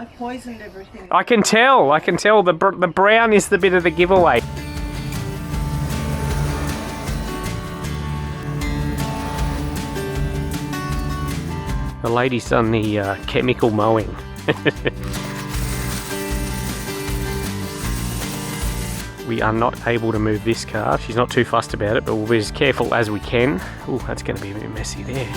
I poisoned everything. I can tell. The brown is the bit of the giveaway. The lady's done the chemical mowing. We are not able to move this car. She's not too fussed about it, but we'll be as careful as we can. Oh, that's going to be a bit messy there.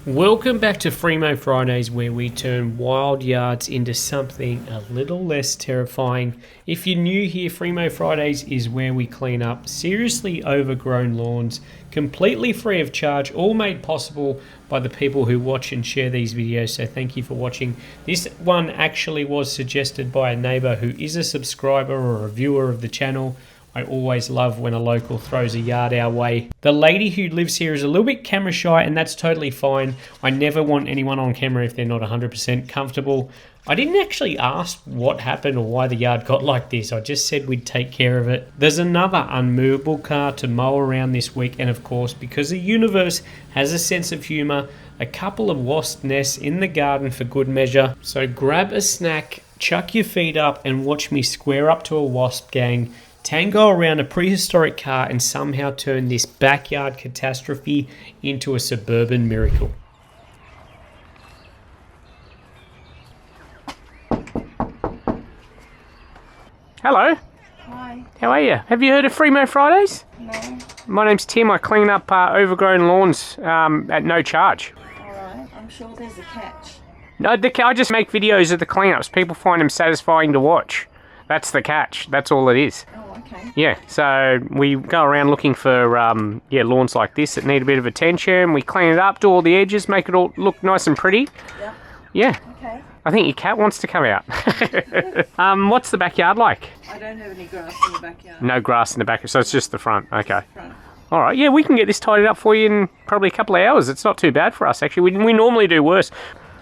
Welcome back to Mow Fridays, where we turn wild yards into something a little less terrifying. If you're new here, Mow Fridays is where we clean up seriously overgrown lawns, completely free of charge, all made possible by the people who watch and share these videos, so thank you for watching. This one actually was suggested by a neighbour who is a subscriber or a viewer of the channel. I always love when a local throws a yard our way. The lady who lives here is a little bit camera shy, and that's totally fine. I never want anyone on camera if they're not 100% comfortable. I didn't actually ask what happened or why the yard got like this. I just said we'd take care of it. There's another unmovable car to mow around this week, and of course, because the universe has a sense of humour, a couple of wasp nests in the garden for good measure. So grab a snack, chuck your feet up, and watch me square up to a wasp gang, tango around a prehistoric car, and somehow turn this backyard catastrophe into a suburban miracle. Hello. Hi. How are you? Have you heard of Mow Fridays? No. My name's Tim. I clean up overgrown lawns at no charge. Alright, I'm sure there's a catch. No, I just make videos of the cleanups. People find them satisfying to watch. That's the catch. That's all it is. Oh, okay. Yeah, so we go around looking for lawns like this that need a bit of attention. We clean it up, do all the edges, make it all look nice and pretty. Yep. Yeah. Okay. I think your cat wants to come out. What's the backyard like? I don't have any grass in the backyard. No grass in the back, so it's just the front. Okay. Front. All right, yeah, we can get this tidied up for you in probably a couple of hours. It's not too bad for us, actually. We normally do worse.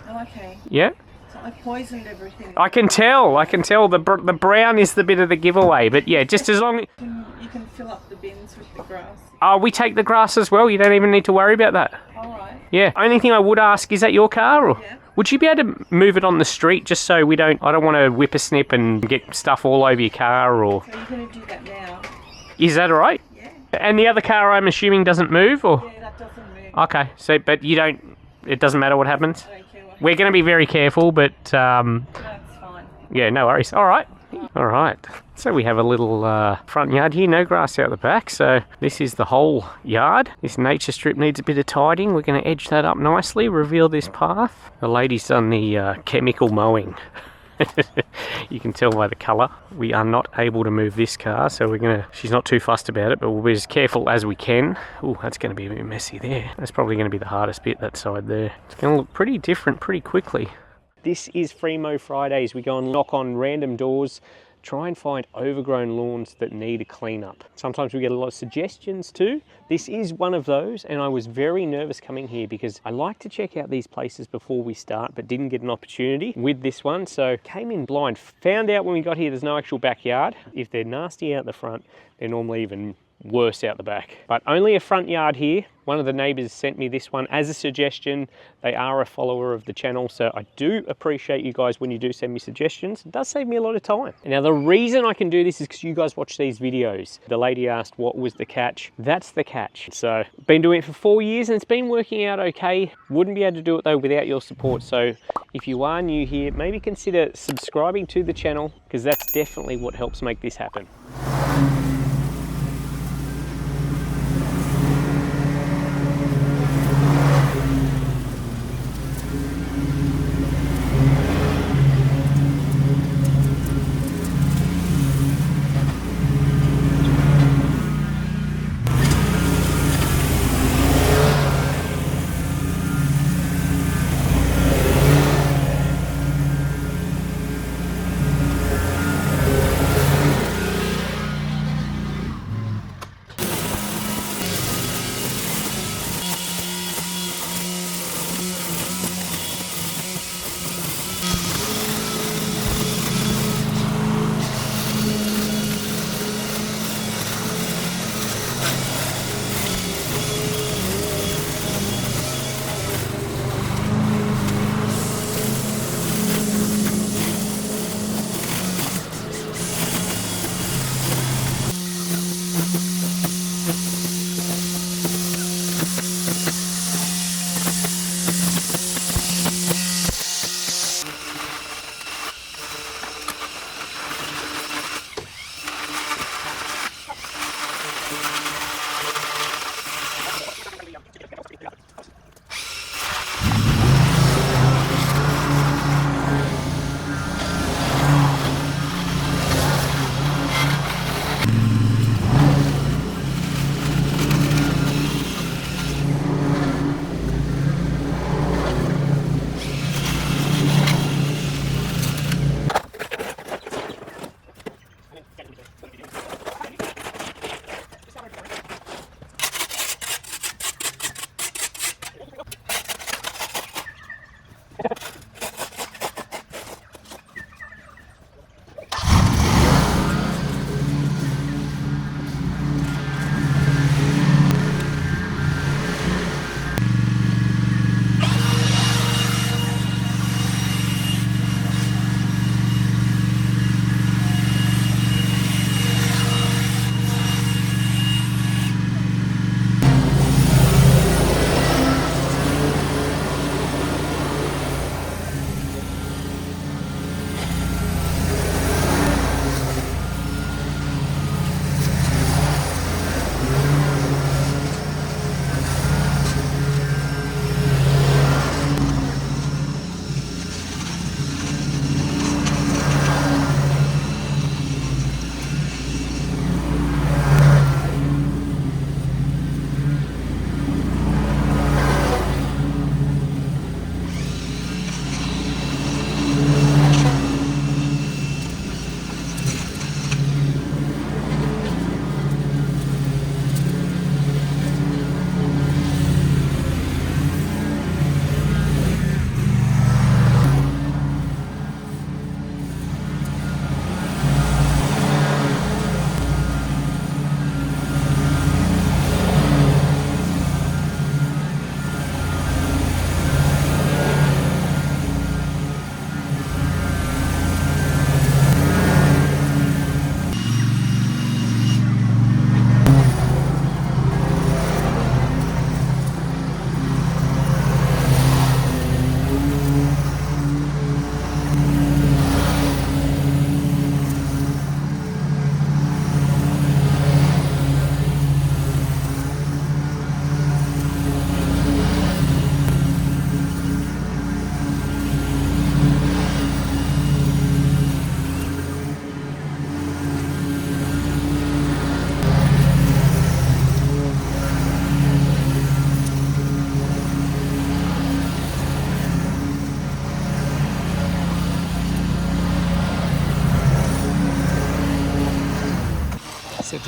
Oh, okay. Yeah. So I poisoned everything. I can tell. The brown is the bit of the giveaway, but yeah, just as long... You can fill up the bins with the grass. Oh, we take the grass as well. You don't even need to worry about that. Alright. Yeah. Only thing I would ask, is that your car? Or Yeah. would you be able to move it on the street just so I don't want to whippersnip and get stuff all over your car or... So you're going to do that now? Is that all right? Yeah. And the other car, I'm assuming, doesn't move, or? Yeah, that doesn't move. Okay. So, but you don't... It doesn't matter what happens? I don't care what We're going to be very careful, but... happens. That's fine. Yeah, no worries. All right. All right. So we have a little front yard here, no grass out the back. So this is the whole yard. This nature strip needs a bit of tidying. We're going to edge that up nicely, reveal this path. The lady's done the chemical mowing. You can tell by the colour. We are not able to move this car, so she's not too fussed about it, but we'll be as careful as we can. Oh, that's going to be a bit messy there. That's probably going to be the hardest bit, that side there. It's going to look pretty different pretty quickly. This is Mow Fridays. We go and knock on random doors, try and find overgrown lawns that need a clean up. Sometimes we get a lot of suggestions too. This is one of those, and I was very nervous coming here because I like to check out these places before we start, but didn't get an opportunity with this one. So came in blind, found out when we got here there's no actual backyard. If they're nasty out the front, they're normally even worse out the back. But only a front yard here. One of the neighbours sent me this one as a suggestion. They are a follower of the channel, so I do appreciate you guys when you do send me suggestions. It does save me a lot of time. Now the reason I can do this is because you guys watch these videos. The lady asked what was the catch. That's the catch. So been doing it for 4 years and it's been working out okay. Wouldn't be able to do it though without your support. So if you are new here, maybe consider subscribing to the channel, because that's definitely what helps make this happen.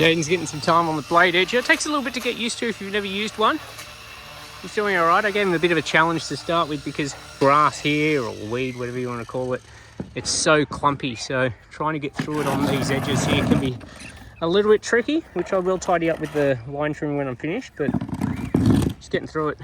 Jaden's getting some time on the blade edge. It takes a little bit to get used to if you've never used one. He's doing all right. I gave him a bit of a challenge to start with because grass here, or weed, whatever you want to call it, it's so clumpy. So trying to get through it on these edges here can be a little bit tricky, which I will tidy up with the line trim when I'm finished, but just getting through it.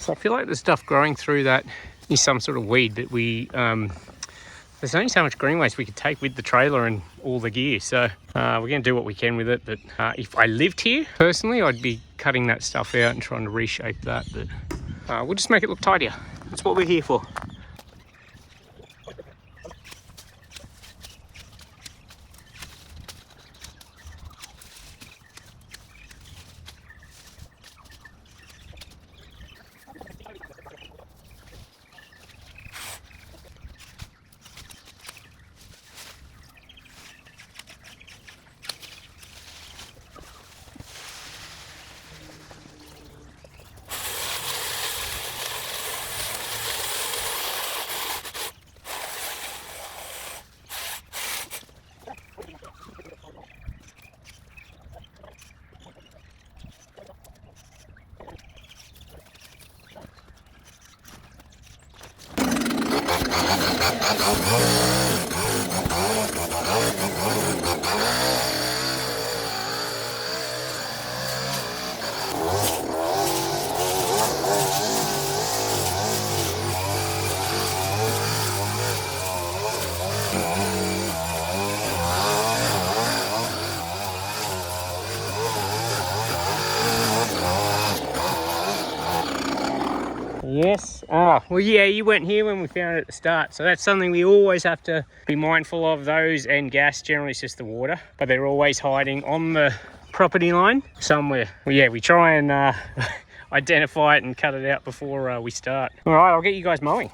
So I feel like the stuff growing through that is some sort of weed, but there's only so much green waste we could take with the trailer and all the gear. So we're going to do what we can with it. But if I lived here, personally, I'd be cutting that stuff out and trying to reshape that. But we'll just make it look tidier. That's what we're here for. Yes. Oh, well, yeah, you weren't here when we found it at the start. So that's something we always have to be mindful of. Those and gas, generally it's just the water, but they're always hiding on the property line somewhere. Well, yeah, we try and identify it and cut it out before we start. All right, I'll get you guys mowing.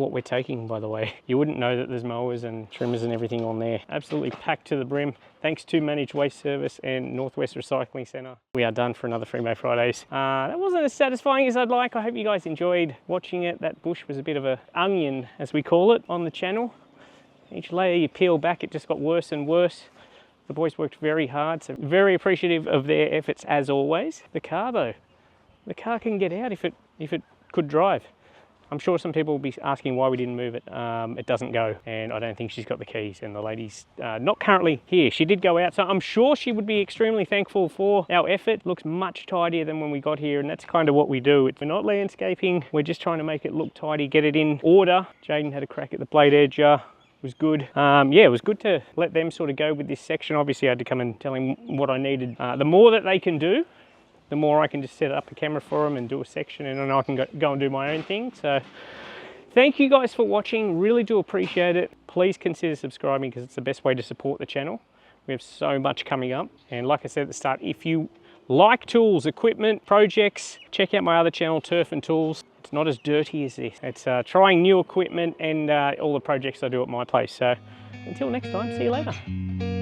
what we're taking, by the way. You wouldn't know that there's mowers and trimmers and everything on there. Absolutely packed to the brim. Thanks to Managed Waste Service and Northwest Recycling Centre. We are done for another free Mow Fridays. That wasn't as satisfying as I'd like. I hope you guys enjoyed watching it. That bush was a bit of an onion, as we call it, on the channel. Each layer you peel back, it just got worse and worse. The boys worked very hard, so very appreciative of their efforts as always. The car though, the car can get out if it could drive. I'm sure some people will be asking why we didn't move it. It doesn't go, and I don't think she's got the keys, and the lady's not currently here. She did go out, so I'm sure she would be extremely thankful for our effort. Looks much tidier than when we got here, and that's kind of what we do. We're not landscaping, we're just trying to make it look tidy, get it in order. Jaden had a crack at the blade edge. Was good. Yeah, it was good to let them sort of go with this section. Obviously I had to come and tell him what I needed. The more that they can do, the more I can just set up a camera for them and do a section, and then I can go and do my own thing. So thank you guys for watching, really do appreciate it. Please consider subscribing because it's the best way to support the channel. We have so much coming up, and like I said at the start, if you like tools, equipment, projects, check out my other channel, Turf and Tools. It's not as dirty as this. It's trying new equipment and all the projects I do at my place. So until next time, see you later.